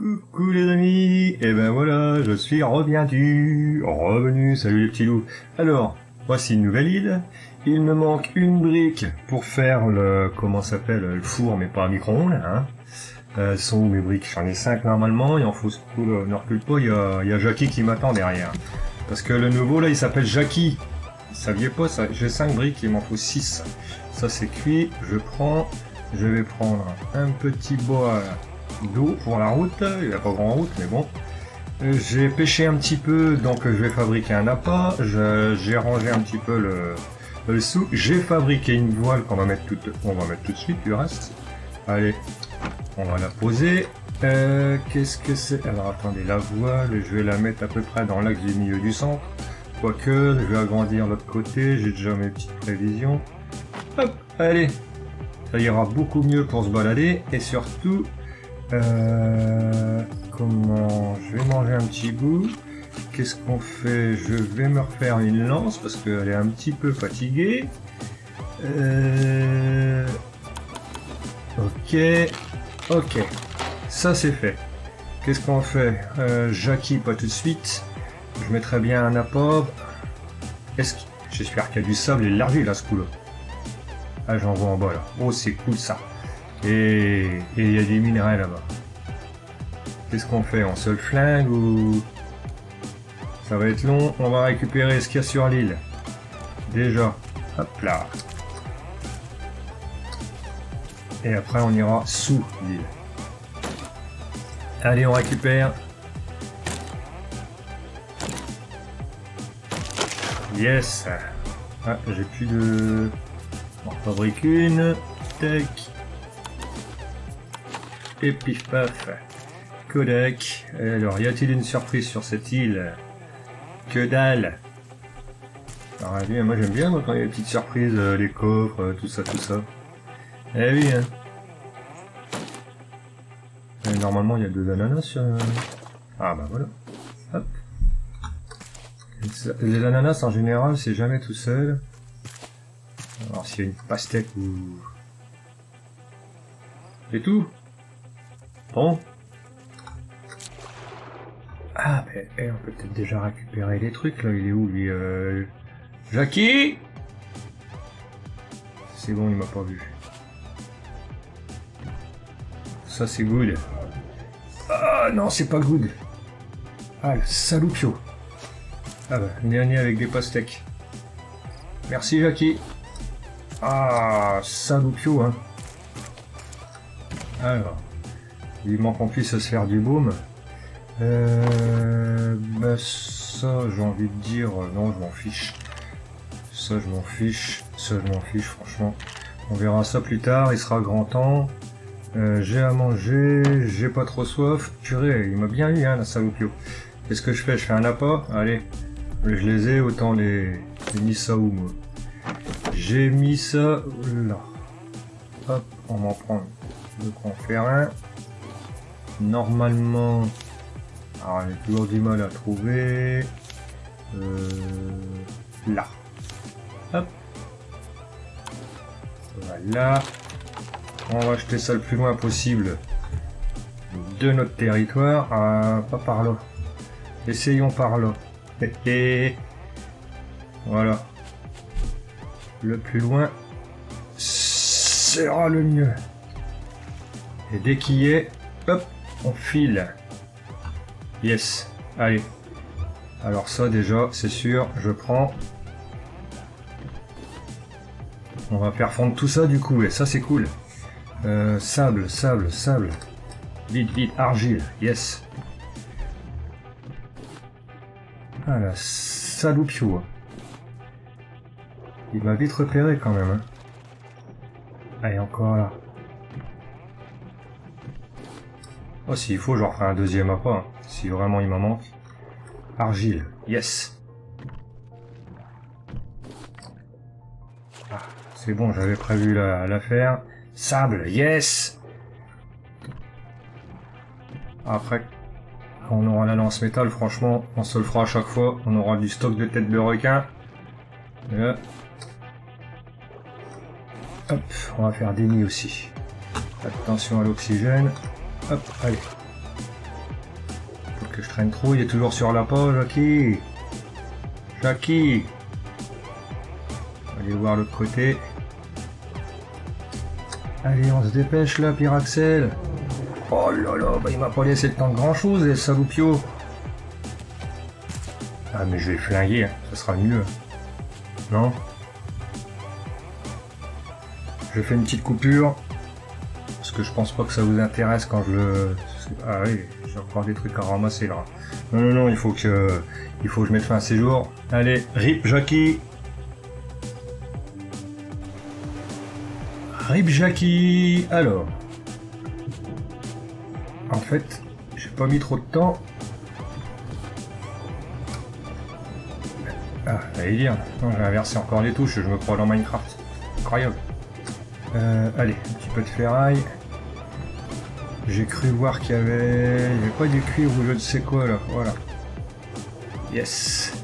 Coucou les amis, et ben voilà, je suis revenu, salut les petits loups. Alors, voici une nouvelle île, il me manque une brique pour faire le, comment ça s'appelle, le four, mais pas à micro-ondes, hein. Sont où mes briques? J'en ai 5 normalement, il en faut, ne recule pas, il y a Jackie qui m'attend derrière. Parce que le nouveau là, il s'appelle Jackie. Vous saviez pas ça? J'ai 5 briques, il m'en faut 6. Ça c'est cuit, je vais prendre un petit bois d'eau pour la route, il n'y a pas grand route mais bon. J'ai pêché un petit peu, donc je vais fabriquer un appât, j'ai rangé un petit peu le sou, j'ai fabriqué une voile qu'on va mettre tout de suite du reste. Allez, on va la poser. Qu'est-ce que c'est? Alors attendez, la voile, je vais la mettre à peu près dans l'axe du milieu du centre. Quoique, je vais agrandir l'autre côté, j'ai déjà mes petites prévisions. Hop, allez, ça ira beaucoup mieux pour se balader et surtout, comment, je vais manger un petit bout. Qu'est-ce qu'on fait? Je vais me refaire une lance parce qu'elle est un petit peu fatiguée. Ok, ça c'est fait. Qu'est-ce qu'on fait? Jackie, pas tout de suite. Je mettrais bien un appât. J'espère qu'il y a du sable et de l'argile à ce coup-là. Ah, j'en vois en bas là. Oh, c'est cool ça. Et il y a des minerais là-bas. Qu'est-ce qu'on fait? On se le flingue ou... Ça va être long. On va récupérer ce qu'il y a sur l'île. Déjà. Hop là. Et après on ira sous l'île. Allez, on récupère. Yes. Ah, j'ai plus de... On fabrique une. Tac. Et pif paf. Kodak. Alors, y a-t-il une surprise sur cette île? Que dalle. Alors, moi j'aime bien quand il y a des petites surprises, les coffres, tout ça. Eh oui, hein. Et normalement, il y a 2 ananas sur... Ah bah voilà. Hop. Les ananas, en général, c'est jamais tout seul. Alors, s'il y a une pastèque ou... C'est tout. Bon. Ah, mais on peut peut-être déjà récupérer les trucs, là. Il est où, lui Jackie? C'est bon, il m'a pas vu. Ça, c'est good. Ah, non, c'est pas good. Ah, le saloupio. Ah bah, dernier avec des pastèques. Merci, Jackie. Ah, saloupio, hein. Alors, il manque qu'on puisse se faire du baume. Bah ça, j'ai envie de dire, non, je m'en fiche. Ça, je m'en fiche, franchement. On verra ça plus tard, il sera grand temps. J'ai à manger, j'ai pas trop soif. Purée, il m'a bien eu, hein, la saloupio. Qu'est-ce que je fais? Je fais un appât? Allez, je les ai, autant les mis ça où, moi. J'ai mis ça là. Hop, on m'en prend. Donc on fait un. Normalement, alors j'ai toujours du mal à trouver. Là. Hop. Voilà. On va jeter ça le plus loin possible de notre territoire. Pas par là. Essayons par là. Et voilà. Le plus loin sera le mieux. Et dès qu'il y est, hop, on file. Yes. Allez. Alors ça déjà, c'est sûr, je prends. On va faire fondre tout ça du coup, et ça c'est cool. Sable. Vite, argile, yes. Ah la saloupio. Il m'a vite repéré quand même. Hein. Allez, encore là. Oh, s'il faut, j'en ferai un deuxième appât, hein, si vraiment il m'en manque. Argile, yes. Ah, c'est bon, j'avais prévu la faire. Sable, yes. Après, quand on aura la lance métal, franchement, on se le fera à chaque fois. On aura du stock de têtes de requin. Et là. Hop, on va faire des nids aussi. Attention à l'oxygène. Hop, allez. que je traîne trop, il est toujours sur la pause, Jackie. Jackie. Allez voir l'autre côté. Allez, on se dépêche là, Pyraxel. Oh là là, bah il m'a pas laissé le temps de grand chose, les saloupio. Ah mais je vais flinguer, hein. Ça sera mieux. Non? Je fais une petite coupure. Parce que je pense pas que ça vous intéresse quand je le... Ah oui, j'ai encore des trucs à ramasser là. Non, non, non, il faut que je mette fin à ces jours. Allez, RIP Jackie. RIP Jackie. Alors. En fait, j'ai pas mis trop de temps. Ah, j'allais dire. Non, j'ai inversé encore les touches, je me crois dans Minecraft. Incroyable. Allez, un petit peu de ferraille. J'ai cru voir qu'il y avait pas du cuivre ou je ne sais quoi là, voilà. Yes.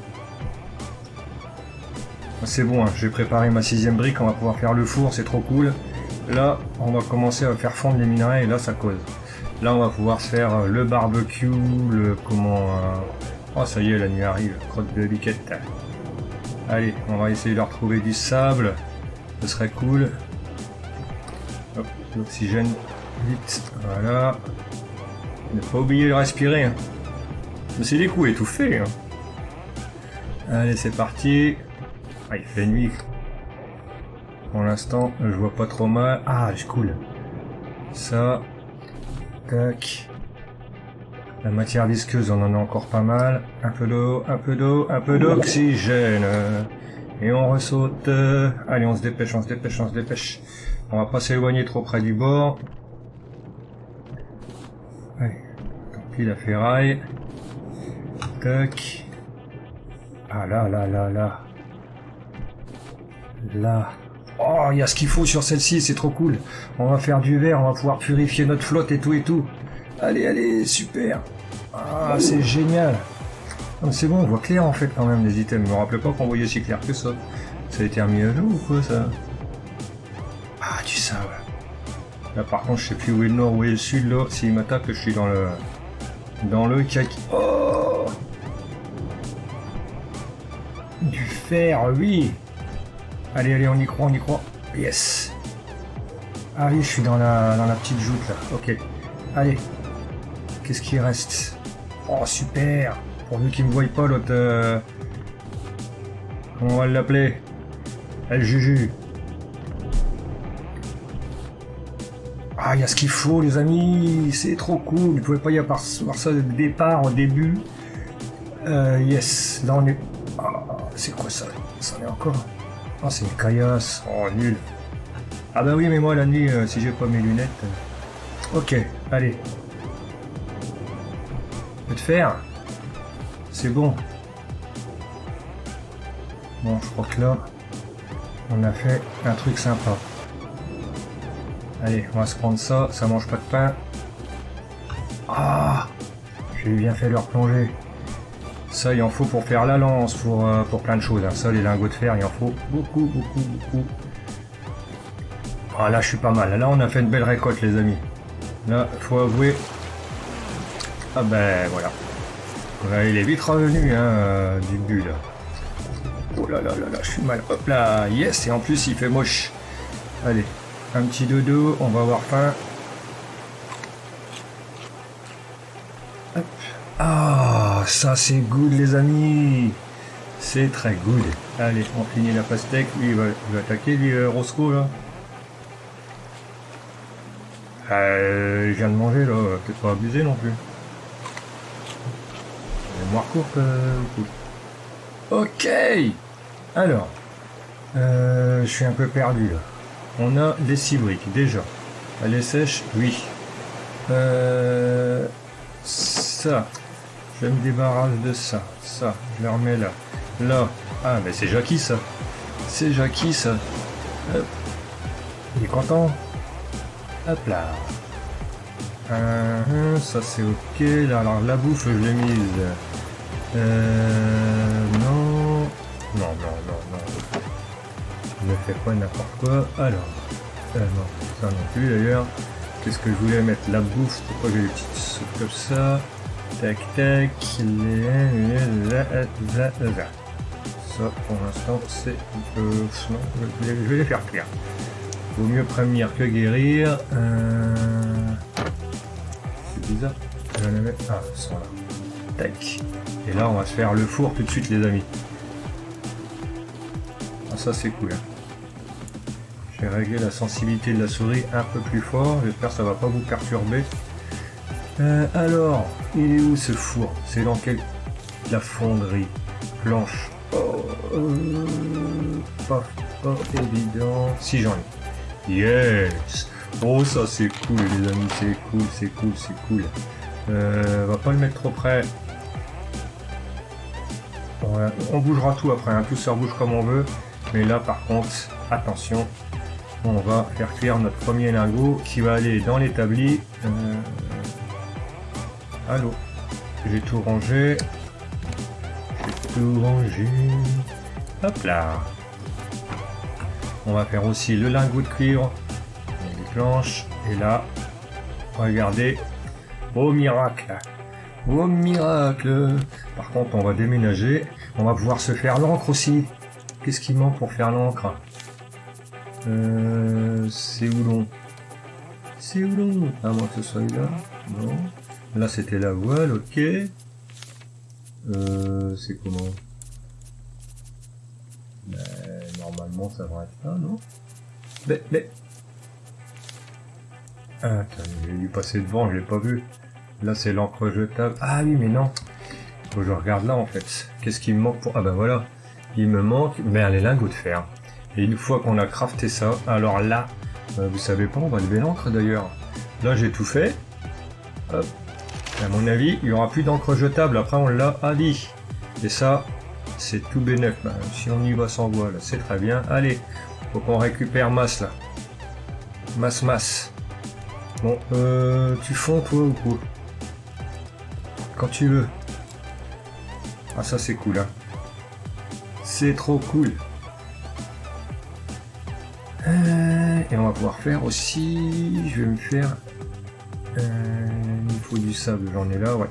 C'est bon, hein. J'ai préparé ma 6ème brique, on va pouvoir faire le four, c'est trop cool. Là, on va commencer à faire fondre les minerais et là ça cause. Là, on va pouvoir se faire le barbecue, le comment... Oh, ça y est, la nuit arrive, crotte de biquette. Allez, on va essayer de retrouver du sable, ce serait cool. Hop, l'oxygène, vite, voilà. Ne pas oublier de respirer. Hein. Mais c'est des coups étouffés. Hein. Allez, c'est parti. Ah, il fait nuit. Pour l'instant, je vois pas trop mal. Ah, c'est cool. Ça. Tac. La matière visqueuse, on en a encore pas mal. Un peu d'eau, un peu d'eau, un peu d'oxygène. Et on ressaute. Allez, on se dépêche, on se dépêche, on se dépêche. On va pas s'éloigner trop près du bord. Allez, tant pis la ferraille. Tac. Ah là, là, là, là. Là. Oh, il y a ce qu'il faut sur celle-ci, c'est trop cool. On va faire du verre, on va pouvoir purifier notre flotte et tout et tout. Allez, allez, super. Ah, c'est génial. C'est bon, on voit clair en fait quand même les items. Je me rappelais pas qu'on voyait si clair que ça. Ça a été remis à jour ou quoi ça? Ah, du sable. Là par contre, je sais plus où est le nord, où est le sud là. S'il m'attaque, je suis dans le kaki. Oh! Du fer, oui. Allez, allez, on y croit, on y croit. Yes. Ah oui, je suis dans la petite joute là. Ok. Allez. Qu'est-ce qui reste? Oh, super. Pourvu qu'il me voie pas l'autre... Comment on va l'appeler? El Juju. Ah, il y a ce qu'il faut, les amis. C'est trop cool. Vous ne pouvez pas y avoir ça de départ au début. Yes. Là, on est... Ah, c'est quoi ça? Ça en est encore? Ah, c'est une caillasse. Oh, nul. Ah bah oui, mais moi, la nuit, si j'ai pas mes lunettes... Ok, allez. Peut te faire. C'est bon. Bon, je crois que là, on a fait un truc sympa. Allez, on va se prendre ça. Ça mange pas de pain. Ah, j'ai bien fait leur plonger. Ça, il en faut pour faire la lance, pour plein de choses. Hein. Ça, les lingots de fer, il en faut beaucoup, beaucoup, beaucoup. Ah, là, je suis pas mal. Là, on a fait une belle récolte, les amis. Là, faut avouer... Ah ben, voilà. Ouais, il est vite revenu, hein, du but, là. Oh là là là là, je suis mal. Hop là, yes, et en plus, il fait moche. Allez, un petit dodo, on va avoir faim. Hop. Ah, ça, c'est good, les amis. C'est très good. Allez, on finit la pastèque. Lui, il va attaquer, lui, Roscoe, là. Je viens de manger, là. Peut-être pas abuser, non plus. Mémoire courte, Ok. Alors, je suis un peu perdu là. On a les 6 briques déjà. Elle est sèche, oui. Ça, je me débarrasse de ça. Ça, je le remets là. Là, ah mais c'est Jackie ça. C'est Jackie ça. Hop. Il est content. Hop là. Ça c'est ok. Là, alors la bouffe je l'ai mise. Non. Non, non, non, non. Je ne fais pas n'importe quoi. Alors. Non, ça non plus d'ailleurs. Qu'est-ce que je voulais mettre? La bouffe, pourquoi j'ai des petites soupes comme ça? Tac, tac. Ça, pour l'instant, c'est... non, je vais les faire cuire. Vaut mieux prévenir que guérir. C'est bizarre. J'en avais... Ah, ils sont là. Tac. Et là, on va se faire le four tout de suite, les amis. Ah, ça, c'est cool. Hein. J'ai réglé la sensibilité de la souris un peu plus fort. J'espère que ça va pas vous perturber. Alors, il est où ce four? C'est dans quelle... La fonderie. Planche. Oh, pas évident. Si, j'en ai. Yes. Oh, ça c'est cool, les amis. C'est cool, c'est cool, c'est cool. On va pas le mettre trop près. On bougera tout après. Hein. Tout ça bouge comme on veut. Mais là, par contre, attention. On va faire cuire notre premier lingot qui va aller dans l'établi. Allô. J'ai tout rangé. Tout rangé. Hop là. On va faire aussi le lingot de cuivre. Les planches. Et là, regardez. Oh miracle. Oh miracle. Par contre, on va déménager. On va pouvoir se faire l'encre aussi. Qu'est-ce qui manque pour faire l'encre? C'est où l'on? C'est où l'on? À moins que ce soit là. Non. Là, c'était la voile, ok. C'est comment? Normalement, ça devrait être là, non? Mais... Ah, attends, j'ai dû passer devant, je l'ai pas vu. Là, c'est l'encre jetable. Ah oui, mais non. Faut que je regarde là, en fait. Qu'est-ce qui me manque pour... Ah ben voilà. Il me manque, les lingots de fer. Et une fois qu'on a crafté ça, alors là, vous savez pas, on va lever l'encre d'ailleurs. Là, j'ai tout fait. Hop. À mon avis, il n'y aura plus d'encre jetable. Après, on l'a dit. Et ça, c'est tout bénef. Si on y va sans voile, c'est très bien. Allez, faut qu'on récupère masse là. Masse. Bon, tu fonds toi ou quoi? Quand tu veux. Ah, ça c'est cool, hein. C'est trop cool. Et on va pouvoir faire aussi... Je vais me faire... il faut du sable, j'en ai là, ouais.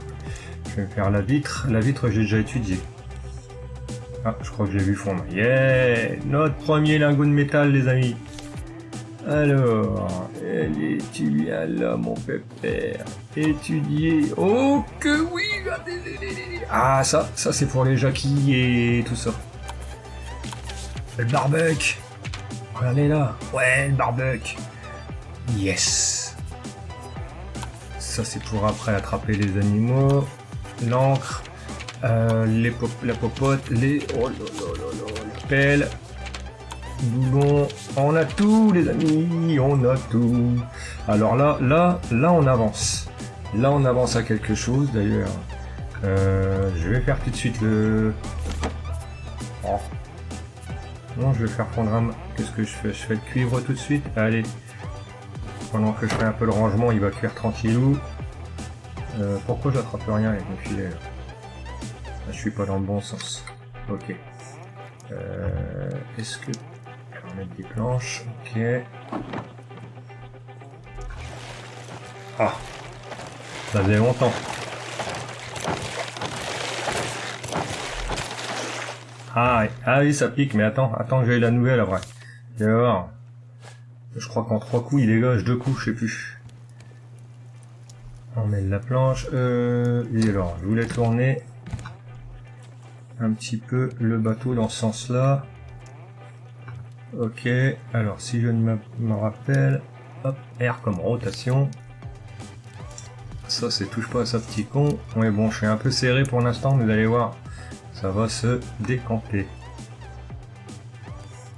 Je vais me faire la vitre. La vitre, j'ai déjà étudié. Ah, je crois que j'ai vu fondre. Yeah! Notre premier lingot de métal, les amis. Alors, tu viens là, mon pépère. Étudier. Oh, que oui! Ah, ça c'est pour les jacquis et tout ça. Le barbecue. Regardez là. Ouais, le barbecue. Yes. Ça c'est pour après attraper les animaux. L'encre. La popote. Oh là la pelle. Boulon. On a tout les amis. On a tout. Alors là on avance. Là on avance à quelque chose d'ailleurs. Je vais faire tout de suite le... Oh. Non, je vais faire fondre un... Qu'est-ce que je fais? Je fais le cuivre tout de suite. Allez. Pendant que je fais un peu le rangement, il va cuire tranquillou. Pourquoi j'attrape rien avec mon filet là? Je suis pas dans le bon sens. Ok. Est-ce que... On va mettre des planches. Ok. Ah. Ça faisait longtemps. Ah oui, ça pique, mais attends que j'ai la nouvelle après. Tu vas voir. Je crois qu'en 3 coups, il dégage 2 coups, je sais plus. On met de la planche. Et alors, je voulais tourner un petit peu le bateau dans ce sens-là. Ok, alors si je ne me rappelle, hop, R comme rotation. Ça, c'est touche pas à ça, petit con. Ouais, bon, je suis un peu serré pour l'instant, mais vous allez voir. Ça va se décanter.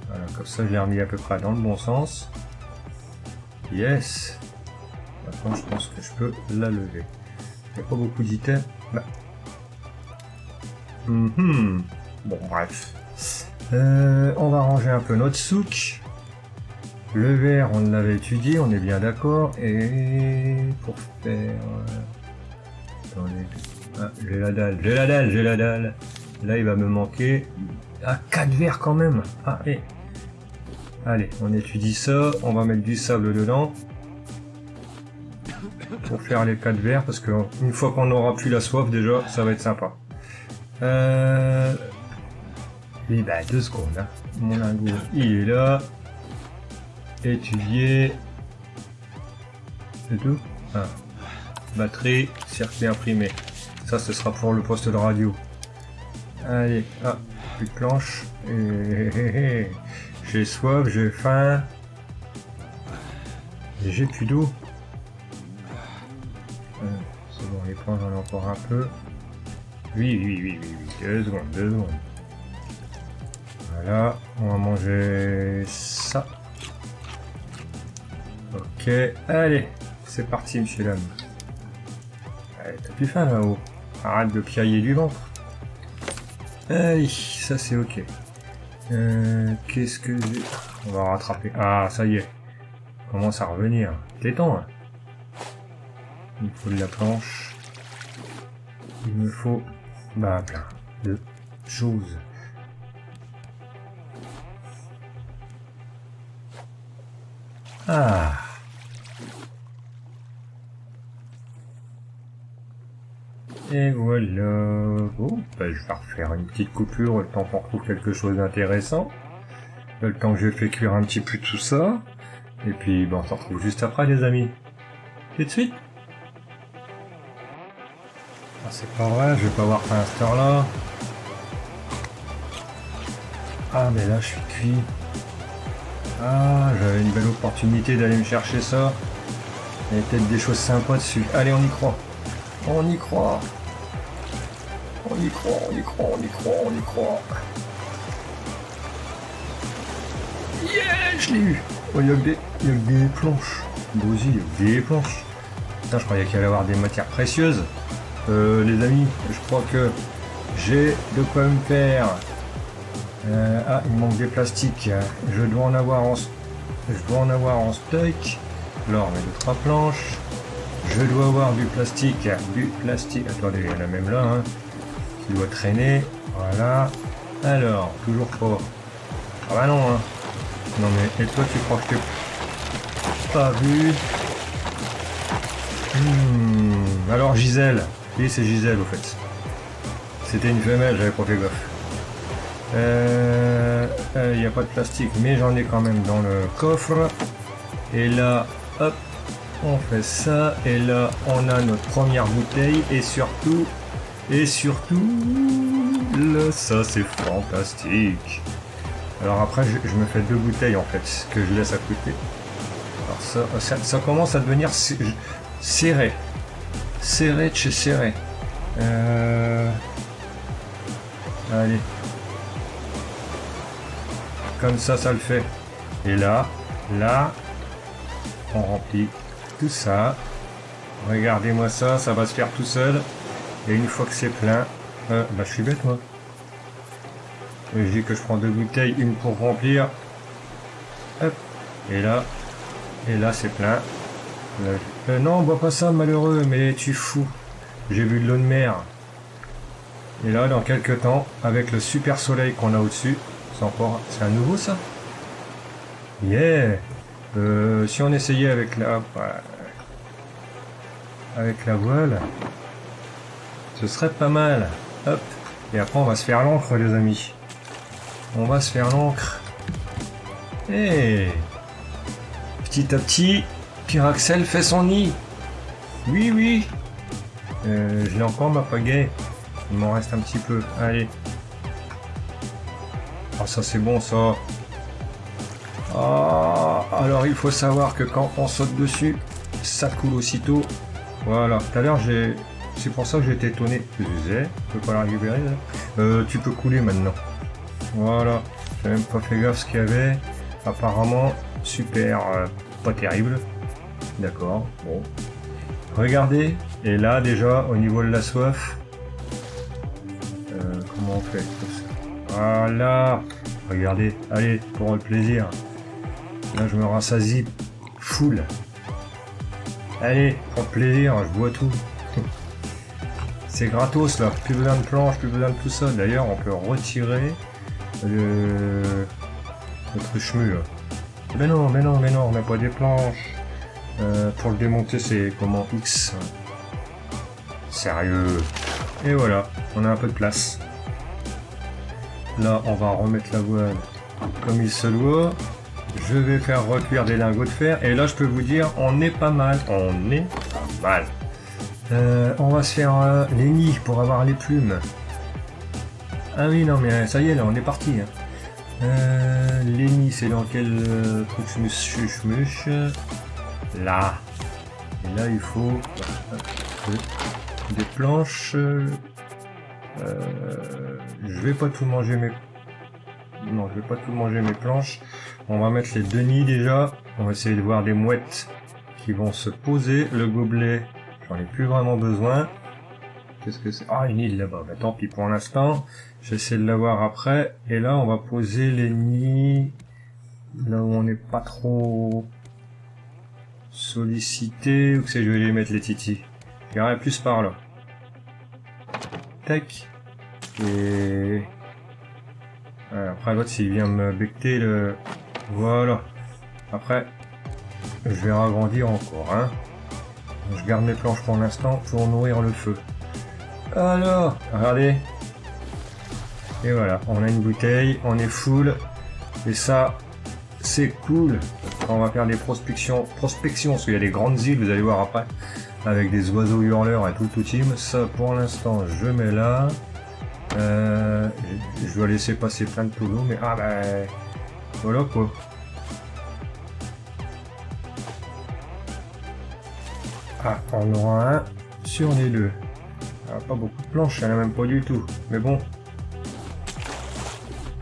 Voilà, comme ça je l'ai remis à peu près dans le bon sens. Yes. Maintenant je pense que je peux la lever. Il n'y a pas beaucoup d'items. Bah. Bon bref. On va ranger un peu notre souk. Le verre on l'avait étudié, on est bien d'accord. Et pour faire... Attendez. Ah, j'ai la dalle. Là, il va me manquer 4 verres quand même. Ah, et... Allez, on étudie ça. On va mettre du sable dedans. pour faire les 4 verres, parce que une fois qu'on aura plus la soif déjà, ça va être sympa. Oui, bah 2 secondes. Hein. Mon lingot, il est là. Étudier. C'est tout. Ah. Batterie, circuit imprimé. Ça, ce sera pour le poste de radio. Allez, ah, plus de planche. J'ai soif, j'ai faim. Et j'ai plus d'eau. C'est bon, les points, j'en ai encore un peu. Oui. 2 secondes. Voilà, on va manger ça. Ok, allez, c'est parti, monsieur l'homme. Allez, t'as plus faim là-haut. Arrête de piailler du ventre. Allez, ça c'est ok. Qu'est-ce que j'ai... On va rattraper. Ah, ça y est. Commence à revenir. T'étends. Hein. Il faut de la planche. Il me faut... Bah, plein de choses. Ah. Et voilà. Bon, bah, je vais refaire une petite coupure le temps qu'on retrouve quelque chose d'intéressant. Le temps que je fais cuire un petit peu tout ça. Et puis, bon, on se retrouve juste après, les amis. Tout de suite. Ah, c'est pas vrai, je vais pas avoir faim à cette heure-là. Ah, mais là, je suis cuit. Ah, j'avais une belle opportunité d'aller me chercher ça. Il y a peut-être des choses sympas dessus. Allez, on y croit. On y croit. Yeah, je l'ai eu. Oh, il y a des planches. Bousy, il y a des planches. Putain, je croyais qu'il allait y avoir des matières précieuses. Les amis, je crois que j'ai de quoi me faire. Ah, il manque des plastiques. Je dois en avoir en stock. Alors, mais 2-3 planches. Je dois avoir du plastique. Attendez, il y en a même là, hein, qui doit traîner. Voilà. Alors, toujours pas. Ah bah non, hein. Non mais, et toi, tu crois que je t'ai pas vu? Alors, Gisèle. Oui, c'est Gisèle, au fait. C'était une femelle, j'avais pas fait gaffe. Il n'y a pas de plastique, mais j'en ai quand même dans le coffre. Et là, hop, on fait ça. Et là, on a notre première bouteille. Et surtout, ça c'est fantastique. Alors après, je me fais 2 bouteilles en fait, que je laisse à côté. Alors ça commence à devenir serré. Serré de chez serré. Allez. Comme ça le fait. Et là, on remplit tout ça. Regardez-moi ça, ça va se faire tout seul. Et une fois que c'est plein, bah je suis bête moi. Je dis que je prends 2 bouteilles, une pour remplir. Hop. Et là c'est plein. Non, on boit pas ça, malheureux, mais tu fous. J'ai bu de l'eau de mer. Et là, dans quelques temps, avec le super soleil qu'on a au-dessus, c'est un nouveau ça? Yeah! Si on essayait avec la voile, ce serait pas mal. Hop! Et après, on va se faire l'encre, les amis. On va se faire l'encre. Et petit à petit, Pyraxel fait son nid. Oui. Je l'ai encore, ma pagaie. Il m'en reste un petit peu. Allez. Ah, ça c'est bon ça. Ah, alors il faut savoir que quand on saute dessus, ça coule aussitôt. Voilà. Tout à l'heure, c'est pour ça que j'étais étonné. Je peux pas la récupérer là. Tu peux couler maintenant. Voilà. J'ai même pas fait gaffe ce qu'il y avait. Apparemment, super, pas terrible. D'accord. Bon. Regardez. Et là déjà, au niveau de la soif, comment on fait? Voilà. Regardez. Allez, pour le plaisir. Là, je me rassasie full. Allez, pour le plaisir, je bois tout. C'est gratos là. Plus besoin de planches, plus besoin de tout ça. D'ailleurs, on peut retirer notre chemu là. Mais non, on n'a pas des planches. Pour le démonter, c'est comment X. Sérieux. Et voilà, on a un peu de place. Là, on va remettre la voile comme il se doit. Je vais faire recuire des lingots de fer. Et là, je peux vous dire, on est pas mal. On est pas mal. On va se faire les nids pour avoir les plumes. Ah oui, non, mais ça y est, là, on est parti. Hein. Les nids, c'est dans quel truc smush. Là. Et là, il faut des planches. Je vais pas tout manger mes... Non, je vais pas tout manger mes planches. On va mettre les 2 nids déjà. On va essayer de voir des mouettes qui vont se poser. Le gobelet, j'en ai plus vraiment besoin. Qu'est-ce que c'est? Ah, une île là-bas. Bah, tant pis pour l'instant. J'essaie de l'avoir après. Et là, on va poser les nids là où on n'est pas trop sollicité. Où que c'est? Je vais les mettre les titis. J'irai plus par là. Tac. Et après l'autre s'il vient me becter le... Voilà. Après, je vais agrandir encore. Hein. Je garde mes planches pour l'instant pour nourrir le feu. Alors, regardez. Et voilà, on a une bouteille, on est full. Et ça, c'est cool. On va faire des prospections parce qu'il y a des grandes îles, vous allez voir après. Avec des oiseaux hurleurs et tout le team. Ça, pour l'instant, je mets là. Je dois laisser passer plein de tonneaux, mais ah ben voilà quoi. Ah, on aura un sur les deux. Ah, pas beaucoup de planches, il n'y en a même pas du tout. Mais bon,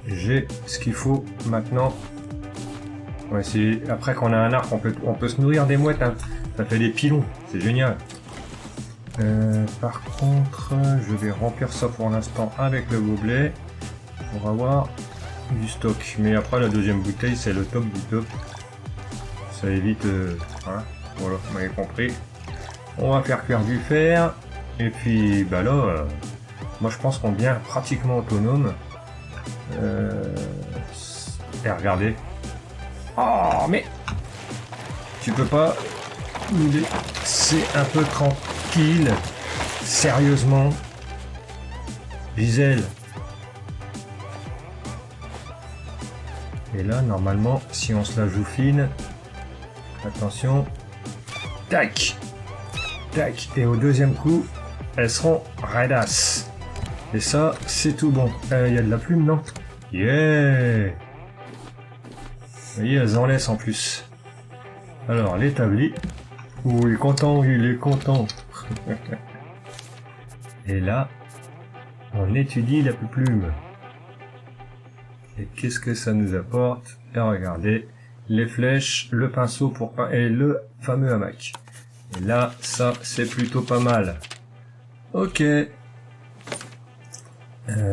j'ai ce qu'il faut maintenant. Ouais, après qu'on a un arc, on peut se nourrir des mouettes. Hein. Ça fait des pilons, c'est génial. Par contre, je vais remplir ça pour l'instant avec le gobelet pour avoir du stock. Mais après, la deuxième bouteille, c'est le top du top. Ça évite... hein, voilà, vous m'avez compris. On va faire cuire du fer. Et puis, bah là, moi je pense qu'on devient pratiquement autonome. Et regardez. Oh, mais... Tu peux pas nous laisser un peu tranquille. Sérieusement. Gisèle. Et là, normalement, si on se la joue fine, attention, tac, tac, et au deuxième coup, elles seront raidas. Et ça, c'est tout bon. Il y a de la plume, non? Yeah. Vous voyez, elles en laissent en plus. Alors, l'établi. Oh, il est content, il est content. Et là, on étudie la plume. Et qu'est-ce que ça nous apporte? Et regardez, les flèches, le pinceau pour peindre et le fameux hamac. Et là, ça, c'est plutôt pas mal. Ok.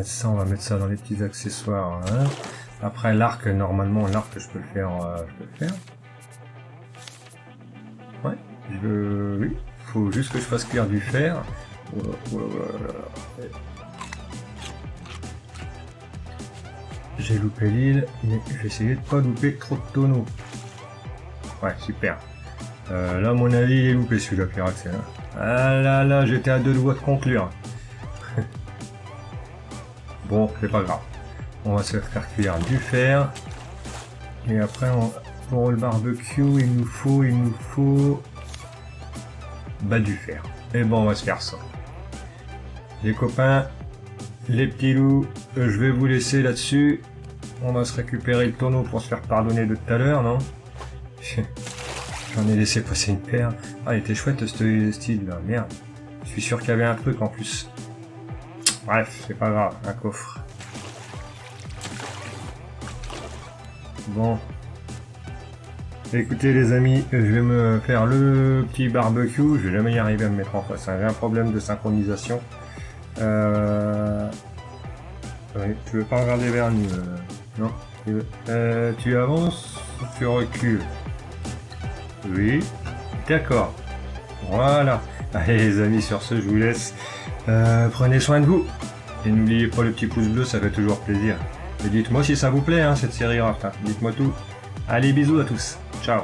Ça, on va mettre ça dans les petits accessoires. Hein. Après, l'arc, normalement, l'arc, je peux le faire. Ouais, oui. Faut juste que je fasse cuire du fer. J'ai loupé l'île, mais j'ai essayé de pas louper trop de tonneaux. Ouais, super. Là, à mon avis, il est loupé celui-là, Pyraxel. Ah là là, j'étais à 2 doigts de conclure. Bon, c'est pas grave. On va se faire cuire du fer. Et après, pour le barbecue, il nous faut bah, du fer. Et bon, on va se faire ça. Les copains, les petits loups, je vais vous laisser là-dessus. On va se récupérer le tonneau pour se faire pardonner de tout à l'heure, non? J'en ai laissé passer une paire. Ah, il était chouette ce style là, merde. Je suis sûr qu'il y avait un truc en plus. Bref, c'est pas grave, un coffre. Bon. Écoutez les amis, je vais me faire le petit barbecue. Je vais jamais y arriver à me mettre en face. J'ai un problème de synchronisation. Oui, tu veux pas regarder vers nous, non? Tu avances ou tu recules? Oui, d'accord. Voilà. Allez les amis, sur ce, je vous laisse. Prenez soin de vous. Et n'oubliez pas le petit pouce bleu, ça fait toujours plaisir. Et dites-moi si ça vous plaît, hein, cette série Raft. Dites-moi tout. Allez, bisous à tous. Ciao.